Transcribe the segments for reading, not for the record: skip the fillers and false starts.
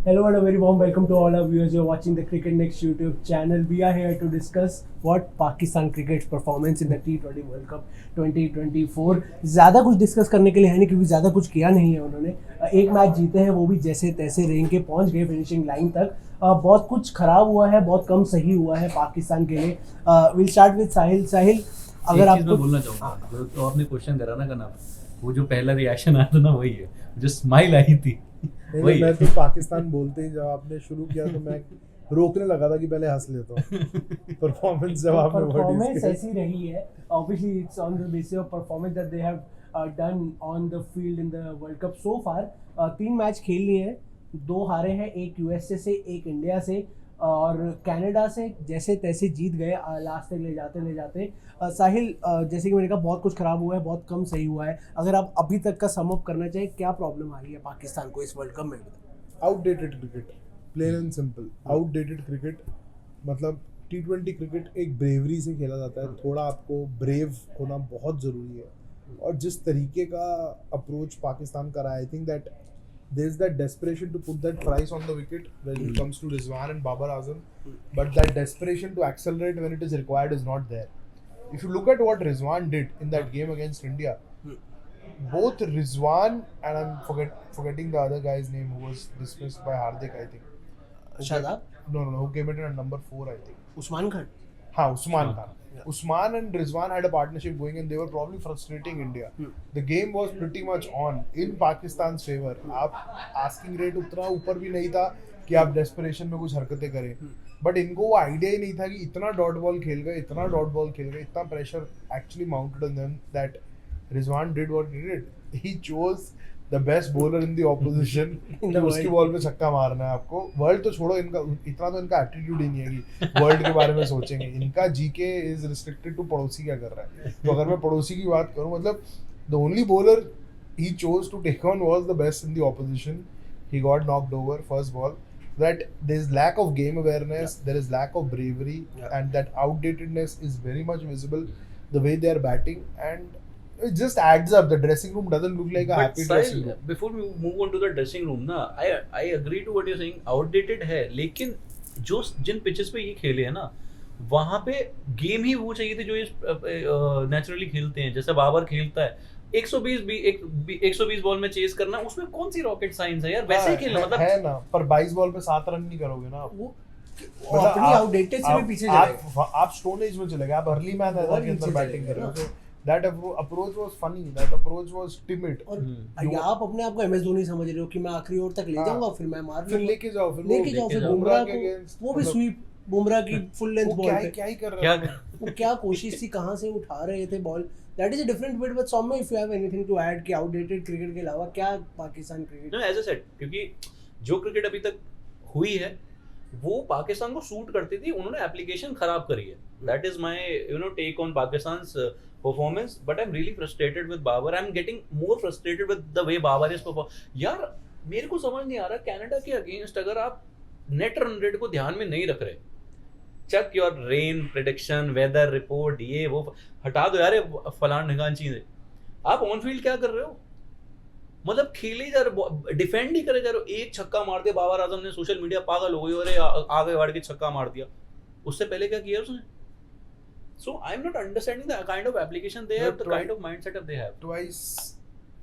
Hello and a very warm welcome to all our viewers who are watching the Cricket Next YouTube channel. We are here to discuss what Pakistan cricket's performance in the T20 World Cup 2024. ज़्यादा कुछ discuss करने के लिए है नहीं क्योंकि ज़्यादा कुछ किया नहीं है उन्होंने. एक मैच जीते हैं वो भी जैसे तैसे रेंग के पहुंच गए फिनिशिंग लाइन तक. बहुत कुछ खराब हुआ है, बहुत कम सही हुआ है पाकिस्तान के लिए. विल स्टार्ट विद साहिल. अगर आप बोलना चाहूँगा तो आपने क्वेश्चन करा ना करना, वो जो पहला रिएक्शन आया था ना वही है, जो स्माइल आई थी वही. मैं तो पाकिस्तान बोलते ही जब आपने शुरू किया तो मैं रोकने लगा था कि पहले हंस लेता हूँ. परफॉर्मेंस जब आपने परफॉर्मेंस ऐसी रही है. Obviously it's on the basis of performance that they have done on the field in the world cup so far. 3 match खेल लिए हैं, 2 हारे हैं, एक यूएसए से, एक इंडिया से और कनाडा से जैसे तैसे जीत गए लास्ट तक ले जाते. साहिल, जैसे कि मैंने कहा बहुत कुछ खराब हुआ है, बहुत कम सही हुआ है. अगर आप अभी तक का सम अप करना चाहिए, क्या प्रॉब्लम आ रही है पाकिस्तान को इस वर्ल्ड कप में? Outdated cricket, plain and simple. Outdated cricket मतलब T20 क्रिकेट एक ब्रेवरी से खेला जाता है. थोड़ा आपको ब्रेव होना बहुत ज़रूरी है. और जिस तरीके का अप्रोच पाकिस्तान कर रहा है, I think that there is that desperation to put that price on the wicket when it comes to Rizwan and Babar Azam, but that desperation to accelerate when it is required is not there. If you look at what Rizwan did in that game against India, both Rizwan and I'm forgetting the other guy's name who was dismissed by Hardik, I think. Shadab? No, who came in at number 4, I think. Usman Khan. Usman Khan. Usman and Rizwan had a partnership going and they were probably frustrating India. The game was pretty much on in Pakistan's favor. आप asking rate उतना ऊपर भी नहीं था कि आप desperation में कुछ हरकतें करें. But इनको वो idea ही नहीं था कि इतना dot ball खेल गए, इतना pressure actually mounted on them that Rizwan did what he did. He chose the best bowler in the opposition. उसकी बॉल पे छक्का मारना है आपको. वर्ल्ड तो छोड़ो, इनका इतना तो इनका एटीट्यूड ही नहीं है कि वर्ल्ड के बारे में सोचेंगे. इनका जीके इज रिस्ट्रिक्टेड टू पड़ोसी क्या कर रहा है. तो अगर मैं पड़ोसी की बात करूं, मतलब the only bowler he chose to take on was the best in the opposition. He got knocked over first ball. That there is lack of game awareness, there is lack of bravery, and that outdatedness is very much visible the way they are batting, and it just adds up. The dressing room doesn't look like a happy dressing room. Before we move on to the dressing room ना, I agree to what you're saying. Outdated है, लेकिन जो जिन pitches पे ये खेले हैं ना, वहाँ पे गेम ही वो चाहिए थी जो ये नेचुरली खेलते हैं. जैसे बाबर खेलता है 120 बॉल में चेस करना, उसमें कौन सी रॉकेट साइंस है यार. वैसे ही खेलना मतलब है ना. पर 22 बॉल पे 7 रन नहीं करोगे ना वो अपनी आउटडेटेड से भी पीछे चले. आप स्टोन एज में चले गए. आप अर्ली मैच के अंदर बैटिंग कर रहे हो. That approach was funny. That approach was timid. और आप अपने आप को MS धोनी समझ रहे हो कि मैं आखिरी ओवर तक ले जाऊंगा, फिर मैं मार फिर लेके जाओ फिर बुमराह के अगेंस्ट वो भी स्वीप. बुमराह की फुल लेंथ बॉल पे क्या ही कर रहा है वो. क्या कोशिश थी, कहां से उठा रहे थे ball. That is a different bit. But Saumya, if you have anything to add कि आउटडेटेड क्रिकेट के अलावा क्या Pakistan cricket. No, as I said, क्योंकि जो क्रिकेट अभी तक हुई है वो पाकिस्तान को सूट करती थी. उन्होंने एप्लीकेशन खराब करी है. That is my take on Pakistan's performance. But I'm really frustrated with Babar. I'm getting more frustrated with the way Babar is performing. यार मेरे को समझ नहीं आ रहा, कनाडा के अगेंस्ट अगर आप नेट रन रेट को ध्यान में नहीं रख रहे, check your rain prediction, weather report, ये वो हटा दो यार, फलान ढिकान चीजें. आप ऑन फील्ड क्या कर रहे हो? मतलब खेले जा रहे, डिफेंड ही करे जा रहे हो. एक छक्का मार दिया बाबर आजम ने, सोशल मीडिया पागल हो गई, अरे आगे बढ़ के छक्का मार दिया. उससे पहले क्या किया उसने? So I'm not understanding the kind of application they have, the kind of mindset that they have. Twice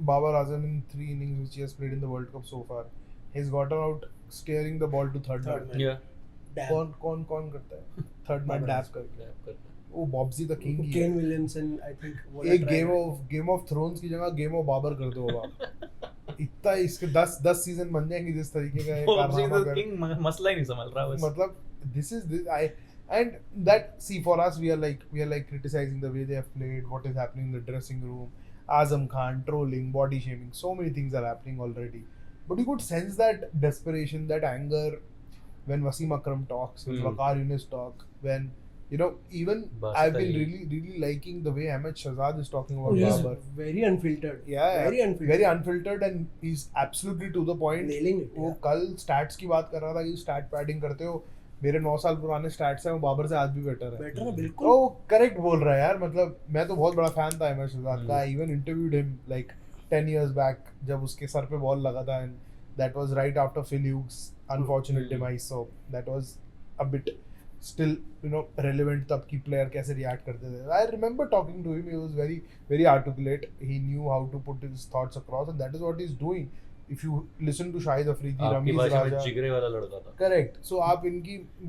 Babar Azam in 3 innings which he has played in the World Cup so far, he's gotten out steering the ball to third man. Yeah. कौन करता है third man dab करके. वो Bobji the king. Kane Williamson I think एक game of thrones की जगह game of Babar कर दो आप. इतना इसके 10 सीजन बन जाएंगे जिस तरीके का कारनामा कर. किंग मसला ही नहीं समझ रहा बस. मतलब this I and that, see, for us we are like criticizing the way they have played, what is happening in the dressing room, Azam Khan trolling, body shaming, so many things are happening already. But you could sense that desperation, that anger when Wasim Akram talks, when Waqar Younis talk, when even I've been really liking the way Ahmed Shahzad is talking about Babar. Very unfiltered. Yeah, very unfiltered and he's absolutely to the point. Nailing it. वो कल stats की बात कर रहा था कि stat padding करते हो. मेरे 9 साल पुराने स्टैट्स हैं, वो बाबर से आज भी बेटर है. बिल्कुल. वो करेक्ट बोल रहा है यार. मतलब मैं तो बहुत बड़ा फैन था अहमद शहजाद का. I even interviewed him like 10 years back जब उसके सर पे बॉल लगा था. And That was right after Phil Hughes' unfortunate demise, so that was a bit still relevant. तब की player कैसे react करते थे. I remember talking to him. He was very very articulate. He knew how to put his thoughts across, and that is what he's doing. If you listen to Shahid Afridi, आपकी Ramiz भाषा में Raja, जिगरे वाला लड़का था. Correct. सो आप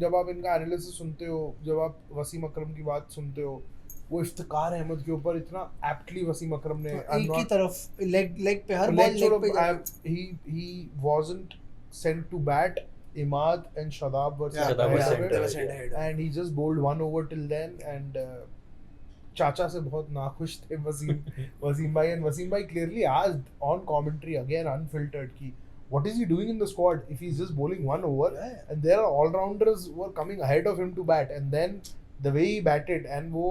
जब आप इनका एनालिसिस सुनते हो, जब आप वसीम अकरम की बात सुनते हो, वो इफ्तिकार अहमद के ऊपर इतना एप्टली वसीम अकरम ने एक ही तरफ लेग पे हर बॉल लेग पे he wasn't sent to bat. Imad and Shadab were Shadab was sent sent to bat, and he just bowled 1 over till then, and चाचा से बहुत नाखुश थे वसीम भाई, and वसीम भाई clearly asked on commentary again unfiltered कि what is he doing in the squad if he's just bowling 1 over, and there are all-rounders who are coming ahead of him to bat, and then the way he batted, and वो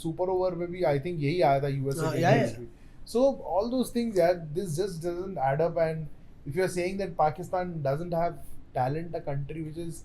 super over में भी I think यही आया था USA के against भी. So all those things, yeah, this just doesn't add up. And if you're saying that Pakistan doesn't have talent, a country which is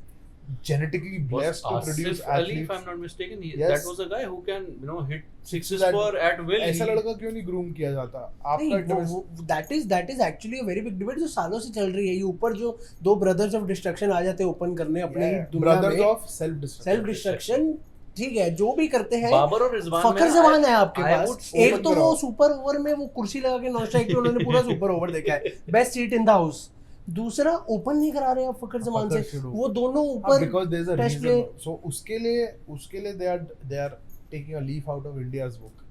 genetically blessed to produce Asif Ali, athletes, if I'm not mistaken, Yes. that was a guy who can hit sixes That- for at will. ऐसा He- लड़का क्यों नहीं groom किया जाता? नहीं, आपका that is actually a very big debate जो सालों से चल रही है. ये ऊपर जो दो ब्रदर्स ऑफ डिस्ट्रक्शन आ जाते हैं ओपन करने अपनी दुनिया ब्रदर्स में, ऑफ सेल्फ डिस्ट्रक्शन, ठीक है, जो भी करते हैं. बाबर और रिजवान फखर जमान है आपके I पास. would एक तो open वो करो. सुपर ओवर में वो कुर्सी लगा के नॉन स्ट्राइक पे उन्होंने पूरा सुपर ओवर देखा है, best seat in the house. दूसरा ओपन नहीं करा रहे आप फखर जमान से, वो दोनों ऊपर because there's a test reason. Play. So उसके लिए they are taking a leaf out of India's book.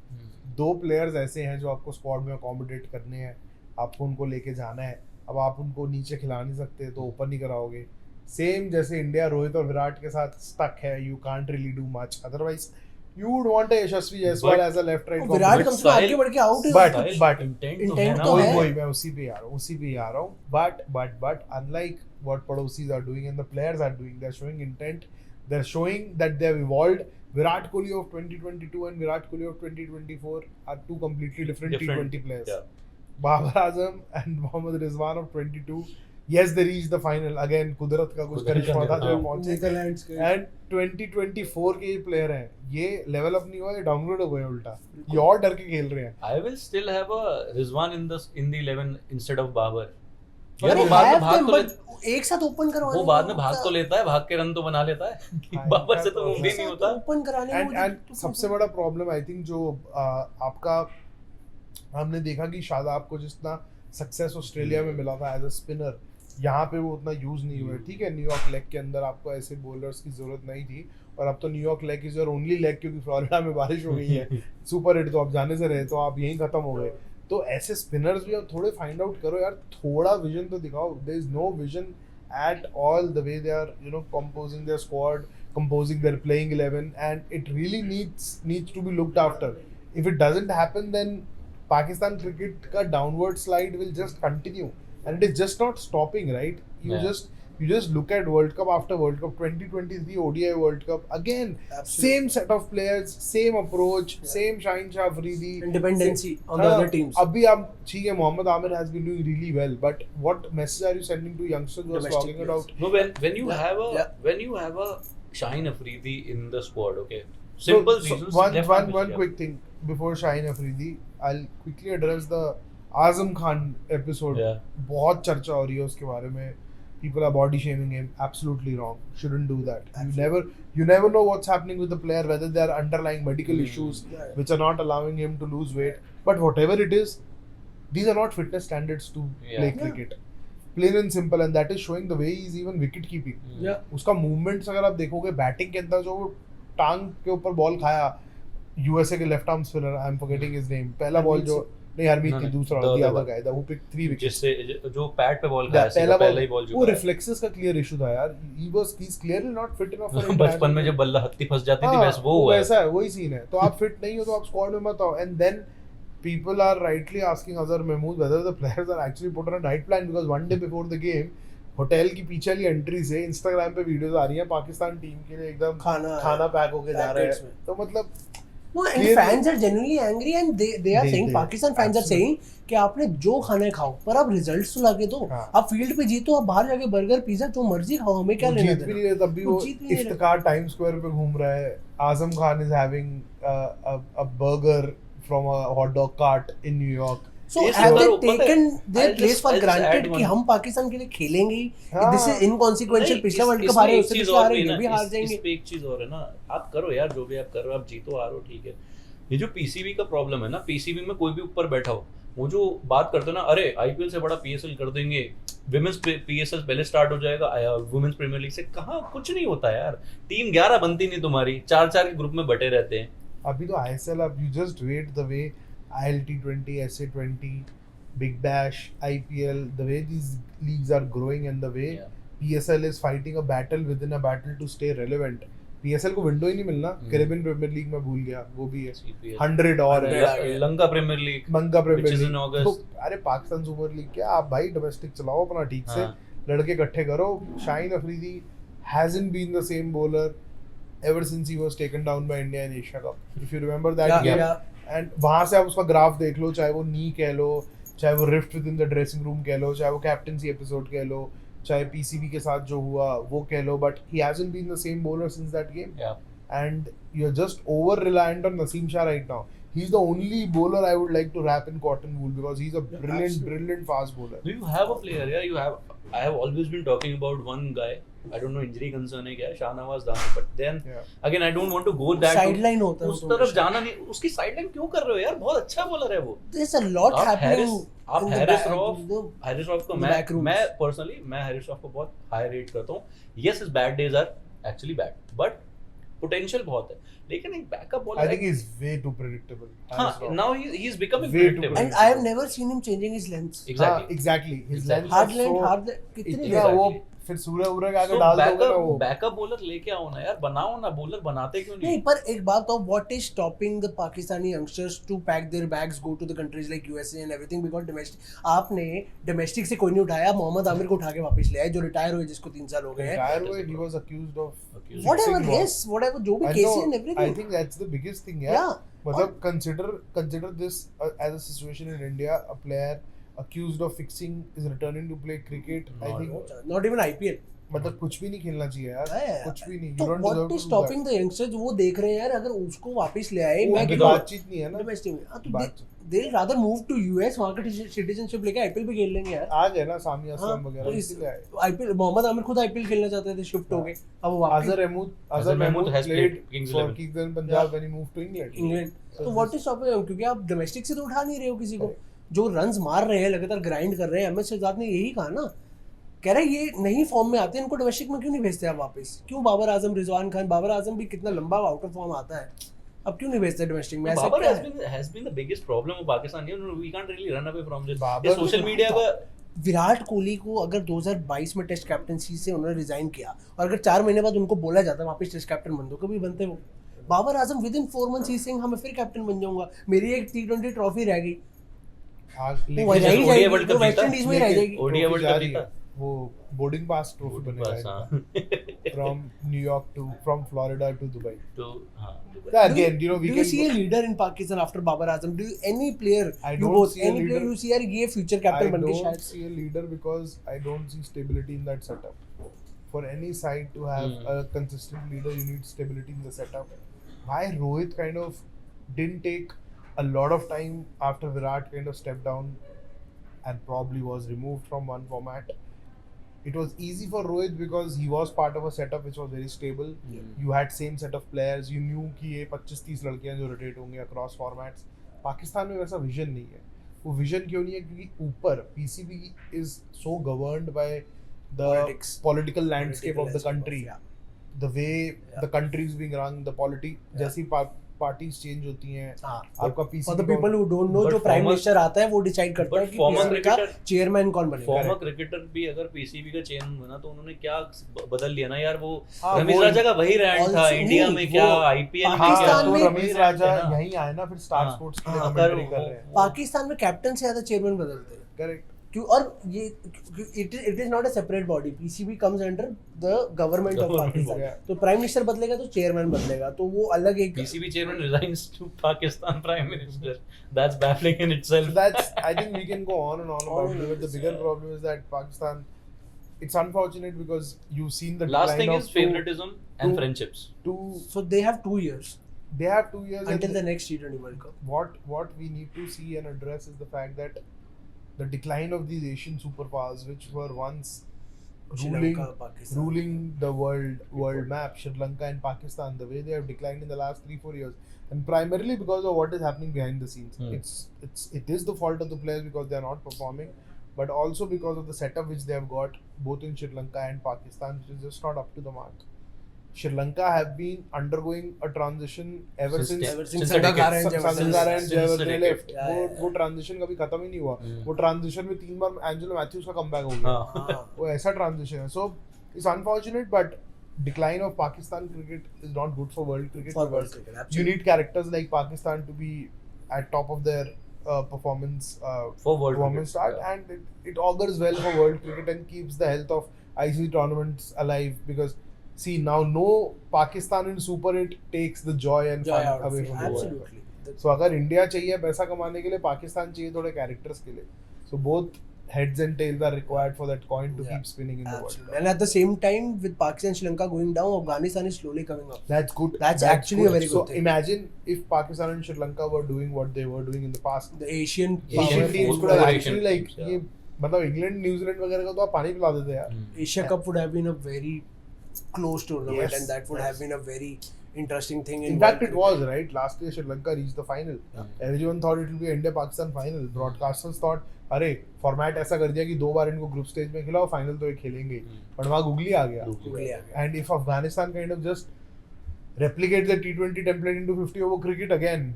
दो प्लेयर्स ऐसे हैं जो आपको स्क्वाड में अकोमोडेट करने हैं, आपको उनको लेके जाना है. अब आप उनको नीचे खिला नहीं सकते तो ओपन नहीं कराओगे. सेम जैसे इंडिया रोहित और विराट के साथ स्टक है, you can't really do much. Otherwise you would want a Yashasvi Jaiswal as a left right Virat कम से कम आगे बढ़ के आउट है. but intent तो है. वही मैं उसी पे आ रहा हूँ. But unlike what Padosis are doing and the players are doing, they're showing intent. They're showing that they've evolved. Virat Kohli of 2022 and Virat Kohli of 2024 are two completely different T20 players. Yeah. Babar Azam and Mohammad Rizwan of 22. Yes, they reached the final. Again, कुदरत का कुछ करिश्मा था जो पहुंचे. Netherlands के And 2024 के ये player हैं, ये लेवल अप नहीं हुआ, ये डाउनग्रेड हो गए उल्टा. ये और डर के खेल रहे हैं. I will still have a Rizwan in the 11 instead of Babar. अरे वो बाद में have भाग them, तो but एक साथ ओपन करवाने वो बाद में भाग तो लेता है, भाग के रन तो बना लेता है. बाबर से तो मुमकिन नहीं होता. ओपन कराने And सबसे बड़ा प्रॉब्लम आई थिंक जो आपका हमने देखा कि शादाब को जितना सक्सेस ऑस्ट्रेलिया में मिला था एज अ स्पिनर, यहाँ पे वो उतना यूज नहीं हुआ. ठीक है, न्यूयॉर्क लेग के अंदर आपको ऐसे बॉलर्स की जरूरत नहीं थी, और अब तो New York leg is your only leg, क्योंकि फ्लोरिडा में बारिश हो गई है. सुपर हिट तो आप जाने से रहे, तो आप यहीं खत्म हो गए. तो ऐसे स्पिनर्स भी आप थोड़े फाइंड आउट करो यार, थोड़ा विजन तो दिखाओ. There is no vision at all the way they are composing their squad, composing their playing 11, and it really needs to be looked after. If it doesn't happen, then Pakistan cricket ka downward slide will just continue, and it is just not stopping, right? You just look at World Cup after World Cup, 2023 ODI World Cup, again, same set of players, same approach, same Shaheen Shah Afridi, independency on the other teams. Abhi ठीक है, Mohammad Amir has been doing really well, but what message are you sending to youngsters who are Domestic talking about? No, when you have a Shaheen Afridi in the squad, okay, So simple reasons. one quick thing before Shaheen Afridi, I'll quickly address the Azam Khan episode. Yeah. बहुत चर्चा हो रही है उसके बारे में. People are body shaming him. Absolutely wrong. Shouldn't do that. You never know what's happening with the player, whether there are underlying medical issues which are not allowing him to lose weight. But whatever it is, these are not fitness standards to play cricket. Plain and simple, and that is showing the way he's even wicket keeping. उसका movements अगर आप देखोगे, batting के अंदर जो वो टांग के ऊपर बॉल खाया, यूएसए के left arm spinner, I am forgetting his name, पहला बॉल जो नहीं हरमीत की, दूसरा the other guy who picked 3 wickets, जिससे जो पैड पे बॉल खाया, पहला ही बॉल वो रिफ्लेक्सेस का क्लियर इशू था यार. he's clearly not fit enough for बचपन में जब बल्ला हत्ती फंस जाती थी, बस वो हुआ है. वैसा है, वही सीन है. तो आप फिट नहीं हो तो आप स्क्वाड में मत आओ. And then people are rightly asking Azhar Mahmood whether the players are actually put on a diet plan, because one day before the game hotel की पीछे वाली एंट्री से इंस्टाग्राम पे वीडियोस आ रही हैं पाकिस्तान टीम के लिए एकदम खाना पैक होके जा रहा है. तो मतलब No, and fans are genuinely angry, and they are saying, Pakistan fans are saying कि आपने जो खाना है खाओ, पर आप रिजल्ट्स तो लाके दो. आप फील्ड पे जीतो, आप बाहर जाके बर्गर पिज्जा जो मर्जी खाओ, हमें क्या लेना देना. जीत भी नहीं, तब भी वो इफ्तिकार टाइम स्क्वायर पे घूम रहा है. Azam Khan is having a burger from a hot dog cart in New York. So इस have they बार पता है, taken their I'll place just- for I'll just add granted one. कि हम पाकिस्तान के लिए खेलेंगे ही? हाँ। This is inconsequential. नहीं, पिछला वर्ल्ड कप इसमें हारे, एक उससे चीज पिछला और हारे, भी ये ना, भी हार इस जाएंगे. पे एक चीज और है ना, आप करो यार जो भी आप कर रहे हो, आप जीतो हारो ठीक है. ये जो पीसीबी का प्रॉब्लम है ना, पीसीबी में कोई भी ऊपर बैठा हो, वो जो बात करते हो ना, अरे आईपीएल से बड़ा पीएसएल कर देंगे, विमेंस पीएसएल पहले स्टार्ट हो जाएगा, वुमेन्स प्रीमियर लीग से, कहाँ कुछ नहीं होता यार. टीम 11 बनती नहीं तुम्हारी, 4-4 के ग्रुप में बटे रहते हैं. अभी तो आईएसएल, अब you just wait the way ILT20, SA20, Big Bash, IPL, the way these leagues are growing and the way Yeah. PSL is fighting a battle within a battle to stay relevant. PSL को window ही नहीं मिलना. Caribbean premiere league में भूल गया, वो भी है. CPL. 100 और है. लंका प्रीमियर लीग, मंगा which premier is in league. August. तो अरे पाकिस्तान सुपर लीग क्या, आप भाई डोमेस्टिक चलाओ अपना ठीक से, हाँ. लड़के इकट्ठे करो. Shaheen Afridi hasn't been the same bowler ever since he was taken down by India in Asia Cup. If you remember that Yeah, game. yeah. And वहां से आप उसका ग्राफ देख लो, चाहे वो नी कह लो, चाहे वो rift with in the dressing room कह लो, चाहे वो कैप्टनसी एपिसोड कह लो, चाहे पीसीबी के साथ जो हुआ वो कह लो, but he hasn't been the same bowler since that game. Yeah. And you're just over reliant on Naseem Shah right now. He's the only bowler I would like to wrap in cotton wool because he's a brilliant fast bowler. Do you have a player? Yeah, you have. I have always been talking about one guy. I don't know injury concern है क्या, शाहनवाज दानी, but then Yeah. again I don't want to go that Sideline होता है उस वो तो तरफ हमेशा. जाना नहीं. उसकी साइडलाइन क्यों कर रहे हो यार, बहुत अच्छा बॉलर है वो. There's a lot आप happening. आप in the Harris back- rough, the- Harris rough को in the back rooms. मैं पर्सनली हैरिस रॉफ को बहुत हाई रेट करता हूँ. Yes, his bad days are actually bad, but potential बहुत है. लेकिन एक backup bowler, I think he's way too predictable. हाँ, Haris Rauf. now he is becoming Way too predictable. And I have never seen him changing his lengths. Exactly. Exactly. His Exactly. lengths are Hard length, so- hard कितनी इतना देर? वो Exactly. फिर सूर्य उर्य के आगे So डाल दोगे ना वो. बैकअप बॉलर लेके आओ ना यार, बनाओ ना बॉलर, बनाते क्यों नहीं, नहीं? पर एक बात तो, what is stopping the Pakistani youngsters to pack their bags, go to the countries like USA and everything because domestic, आपने domestic से कोई नहीं उठाया, मोहम्मद आमिर को उठा के वापस ले आए जो रिटायर हुए, जिसको 3 साल हो गए हैं. Entire way he was accused of Whatever, fixing balls. yes, whatever, जो भी I cases know, and I everything. think that's the biggest thing, yeah. Yeah. मतलब consider this as a situation in India, a player accused of fixing is returning to play cricket. I think Not even IPL. मतलब कुछ भी नहीं खेलना चाहिए यार, Yeah. कुछ भी नहीं. तो You don't what deserve is to do stopping that. the youngsters, वो देख रहे हैं यार, अगर उसको वापस ले आए, वो मैं अभी क्यों बातचीत नहीं है ना. domestic में, हाँ, तो बात- they'll rather move to US, वहाँ का citizenship लेके IPL भी खेल लेंगे यार. आ गए ना सामी हाँ, असलम तो वगैरह, इस इसीलिए आए. IPL, मोहम्मद आमिर खुद IPL खेलना चाहते थे, शिफ्ट हो गए, अब वो वापस Azhar Mahmood has played played Kings for 11. Kings 11 Punjab when he moved to England. England. So तो व्हाट इज स्टॉपिंग हिम, क्योंकि आप डोमेस्टिक से तो उठा नहीं रहे हो किसी को. Correct. जो रन्स मार रहे हैं, लगातार ग्राइंड कर रहे हैं, MS शहजाद ने यही कहा ना, कह रहे ये नहीं फॉर्म में आते, इनको डोमेस्टिक में क्यों नहीं भेजते आप वापस? क्यों बाबर आजम, रिजवान खान, बाबर आजम भी कितना लंबा आउट ऑफ फॉर्म आता है, अब क्यों नहीं भेजते डोमेस्टिक में? ऐसा Babar क्या है? has been the biggest problem of Pakistan. You know, we can't really run away from this. Babar ये सोशल मीडिया का विराट कोहली को अगर 2022 में टेस्ट कैप्टनसी से उन्होंने रिजाइन किया और अगर 4 महीने बाद उनको बोला जाता वापस टेस्ट कैप्टन बन दो, कभी बनते वो? Babar Azam with in 4 months ही सिंह, मैं फिर कैप्टन बन जाऊंगा, मेरी एक T20 ट्रॉफी रह गई, आज वो लेकिन रह ही ODI जाएगी, वर्ल्ड वो कप वेस्ट जीता, इंडीज में ही रह लेकिन जाएगी. ODI trophy वर्ल्ड जा कप रही है. जीता. वो बोर्डिंग पास ट्रॉफी बस, बनेगा हाँ. from New York to from Florida to Dubai. तो हाँ, Dubai. Yeah, again, you know, we Do you can see a leader in Pakistan after Babar Azam? Do you, any player, I you don't both, see a any player leader. you see यार ये future I captain बन के don't शायद. see a leader because I don't see stability in that setup. For any side to have a consistent leader, you need stability in the setup. Why Rohit kind of didn't take a lot of time after Virat kind of stepped down and probably was removed from one format. It was easy for Rohit because he was part of a setup which was very stable. You had same set of players. You knew कि ये 25-30 लड़कियां जो rotate होंगे across formats. Pakistan में वैसा vision नहीं है. वो विजन क्यों नहीं है? क्योंकि ऊपर PCB is so governed by the Politics. political landscape of the Political country. landscape, The way the country is being run, the जैसी पार्टीज चेंज होती हैं, हाँ. आपका For PCB the people who don't know, But जो prime former- minister आता है वो decide करता but है कि former PCB का cricketer- चेयरमैन कौन बनेगा. फॉर्मर क्रिकेटर भी अगर पीसीबी का चेयरमैन बना तो उन्होंने क्या बदल लिया ना यार, वो हाँ, रमीज वो- राजा का वही रैंक था Also इंडिया नहीं, में, वो क्या आईपीएल में पाकिस्तान क्या, में- तो रमीज राजा है ना। यहीं आए ना फिर स्टार हाँ, स्पोर्ट्स के लिए हाँ, कमेंट्री अगर कर वो- रहे हैं. पाकिस्तान में कैप्टन से ज्यादा चेयरमैन बदलते हैं. करेक्ट. क्यों? और ये it is not a separate body, PCB comes under the government of Government, Pakistan. yeah. तो प्राइम मिनिस्टर बदलेगा तो चेयरमैन बदलेगा, तो वो अलग एक PCB chairman resigns to Pakistan prime minister. That's baffling in So itself. that's, I think we can go on and on about it, but the bigger Yeah. problem is that Pakistan, it's unfortunate because you've seen the Last decline thing of is favoritism and two- friendships. two so they have 2 years. they have 2 years until and the next T20 World Cup. what we need to see and address is the fact that the decline of these Asian superpowers, which were once Sri ruling Lanka, Pakistan. ruling the world map, Sri Lanka and Pakistan, the way they have declined in the last 3-4 years, and primarily because of what is happening behind the scenes. It is the fault of the players because they are not performing, but also because of the setup which they have got both in Sri Lanka and Pakistan, which is just not up to the mark. Sri Lanka have been undergoing a transition ever since Sangakkara and Sangakkara and Jayawardene left. Yeah, yeah. वो transition कभी खत्म ही नहीं हुआ. वो transition में 3 बार Angelo Mathews का comeback हो गया. वो ऐसा ट्रांजिशन है. So it's unfortunate, but decline of Pakistan cricket is not good for world cricket. For because world cricket, you absolutely. need characters like Pakistan to be at top of their performance For world performance cricket, start, and it augurs well for world cricket and keeps the health of ICC tournaments alive. Because see, now no Pakistan in Super 8 takes the joy and Joy fun out of away it. from the world. Absolutely. So अगर India चाहिए पैसा कमाने के लिए, पाकिस्तान चाहिए थोड़े characters के लिए. So both heads and tails are required for that coin to Yeah. keep spinning in the world. Absolutely. And at the same time, with Pakistan and Sri Lanka going down, Afghanistan is slowly coming up. That's good. That's actually a very So good thing. imagine if Pakistan and Sri Lanka were doing what they were doing in the past. The Asian Asian power teams four- could have four actually Asian like teams, yeah. ये मतलब England New Zealand वगैरह को तो आप पानी पिला देते यार. Asia Cup would have been a very close tournament, Yes, and that would have yes. been a very interesting thing. In fact, it was right. Last year, Sri Lanka reached the final. Everyone thought it will be India-Pakistan final. Broadcasters thought, अरे format ऐसा कर दिया कि 2 बार इनको group stage में खिलाओ, final तो ये खेलेंगे. बट वहाँ गुगली आ गया. And if Afghanistan kind of just replicate the T20 template into 50 over cricket again,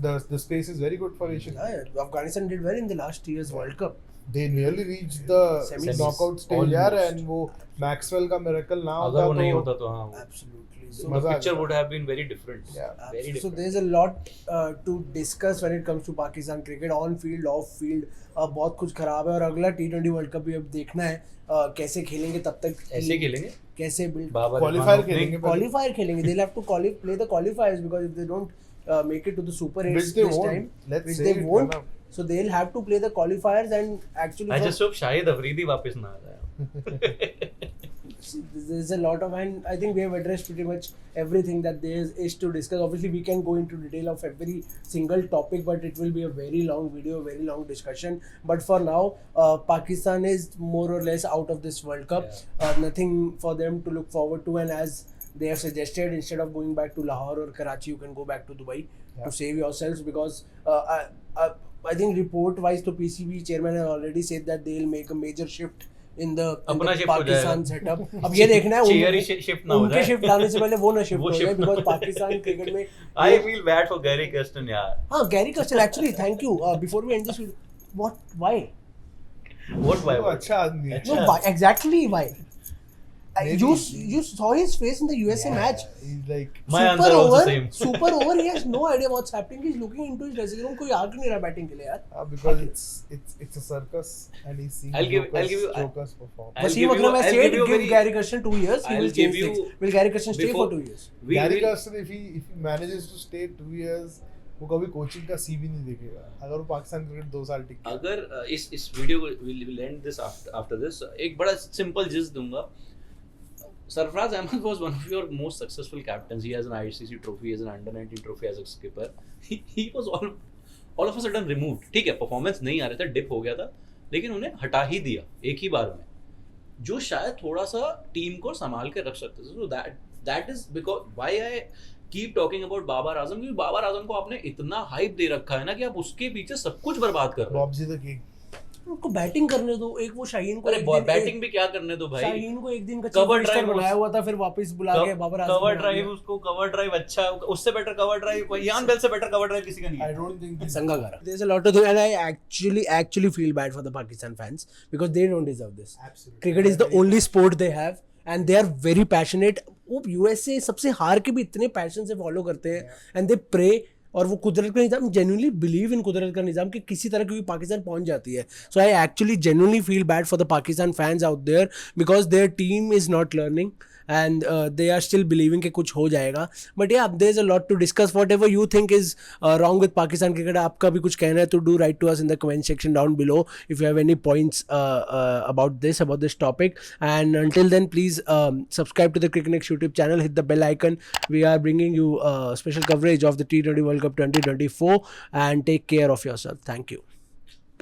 the space is very good for Asian. Yeah, Afghanistan did well in the last year's World Cup. They nearly reached the Semis. knockout stage यार, Almost. and वो Maxwell का miracle ना अगर वो नहीं होता होता तो हाँ, Absolutely. so मजा the आ picture गया. would have been very different. Yeah. Very So different. there's a lot to discuss when it comes to Pakistan cricket, on field, off field. बहुत कुछ खराब है, और अगला T20 वर्ल्ड कप भी अब देखना है कैसे खेलेंगे. तब तक ऐसे खेलेंगे. कैसे build बाबर Qualifier रहमान खेलेंगे opening. पहले. qualifier खेलेंगे. They'll have to play the qualifiers, because if they don't make it to the Super 8 Which they this won't. time, Let's which say they it, won't, Pranav. so they'll have to play the qualifiers. And actually I from- just hope Shahid Afridi वापस ना आ जाए. there's a lot of, and I think we have addressed pretty much everything that there is to discuss. Obviously, we can go into detail of every single topic, but it will be a very long video, very long discussion. But for now, Pakistan is more or less out of this World Cup. Nothing for them to look forward to, and as they have suggested, instead of going back to Lahore or Karachi, you can go back to Dubai to save yourselves, because I think report-wise, the PCB chairman has already said that they will make a major shift in the अपना shift हो Pakistan जाएगा. setup. अब ये देखना है Chair ही shift ना हो उनके जाए. शिफ्ट लाने से पहले वो ना शिफ्ट वो हो जाए, shift because ना- पाकिस्तान क्रिकेट में I feel bad for Gary Kirsten यार. हाँ Gary कस्टल actually thank you before we end this video, why What why? वो अच्छा आदमी है. no why exactly why Maybe- you saw his face in the USA match. He's like My super answer also over, same. super over, he has no idea what's happening. He's looking into his dressing room, कोई आग नहीं रहा batting के लिए यार. because it's a circus and he's seeing I'll give you- jokers perform. I'll Wasim give you- Akram has I'll said, give you a give very- Gary Kirsten 2 years, he I'll will give change you- things. Will Gary Kirsten stay for before- 2 years? Gary Kirsten, if he manages to stay 2 years, वो कभी coaching का सी भी नहीं देखेगा. अगर वो Pakistan cricket 2 साल टिक गया. अगर इस वीडियो को we'll end this after this, एक बड़ा सिंपल जिस दूंगा. Sarfraz Ahmed was one of your most successful captains. He has an ICC trophy, he has an under-19 trophy as a skipper. He was all of a sudden removed. ठीक है, performance नहीं आ रहा था, dip हो गया था, लेकिन उन्हें हटा ही दिया एक ही बार में, जो शायद थोड़ा सा टीम को संभाल के रख सकते थे. So that is because why I keep talking about Babar Azam, क्योंकि बाबर आजम को आपने इतना हाइप दे रखा है ना कि आप उसके पीछे सब कुछ बर्बाद कर रहे हो. Bobji the king. उनको बैटिंग करने दो. एक वो शाहीन को अरे एक दिन- बैटिंग भी क्या करने दो भाई. शाहीन को एक दिन का Cover चीफ मिनिस्टर drive बनाया हुआ था, फिर वापस बुला के बाबर आजम कवर बना ड्राइव, दिया. उसको कवर ड्राइव अच्छा, उससे बेटर कवर ड्राइव, यान बेल से बेटर कवर ड्राइव किसी का नहीं I है. don't think this Sangakkara. There's a lot to do, and I actually feel bad for the Pakistan fans, because they don't deserve this. Absolutely. Cricket is the only sport they have, and they are very passionate. वो USA सबसे हार के भी इतने passion से follow करते हैं, and they pray और वो कुदरत का निज़ाम, जेन्युइनली बिलीव इन कुदरत का निज़ाम कि किसी तरह क्योंकि पाकिस्तान पहुंच जाती है. So I actually genuinely feel bad for the Pakistan fans out there because their team is not learning and they are still believing कि कुछ हो जाएगा. But yeah, there's a lot to discuss. Whatever you think is wrong with Pakistan cricket, आपका भी कुछ कहना है तो do write to us in the comment section down below if you have any points about this topic. And until then, please subscribe to the Cricknex YouTube channel, hit the bell icon. We are bringing you special coverage of the T20 World Cup 2024 and take care of yourself. Thank you.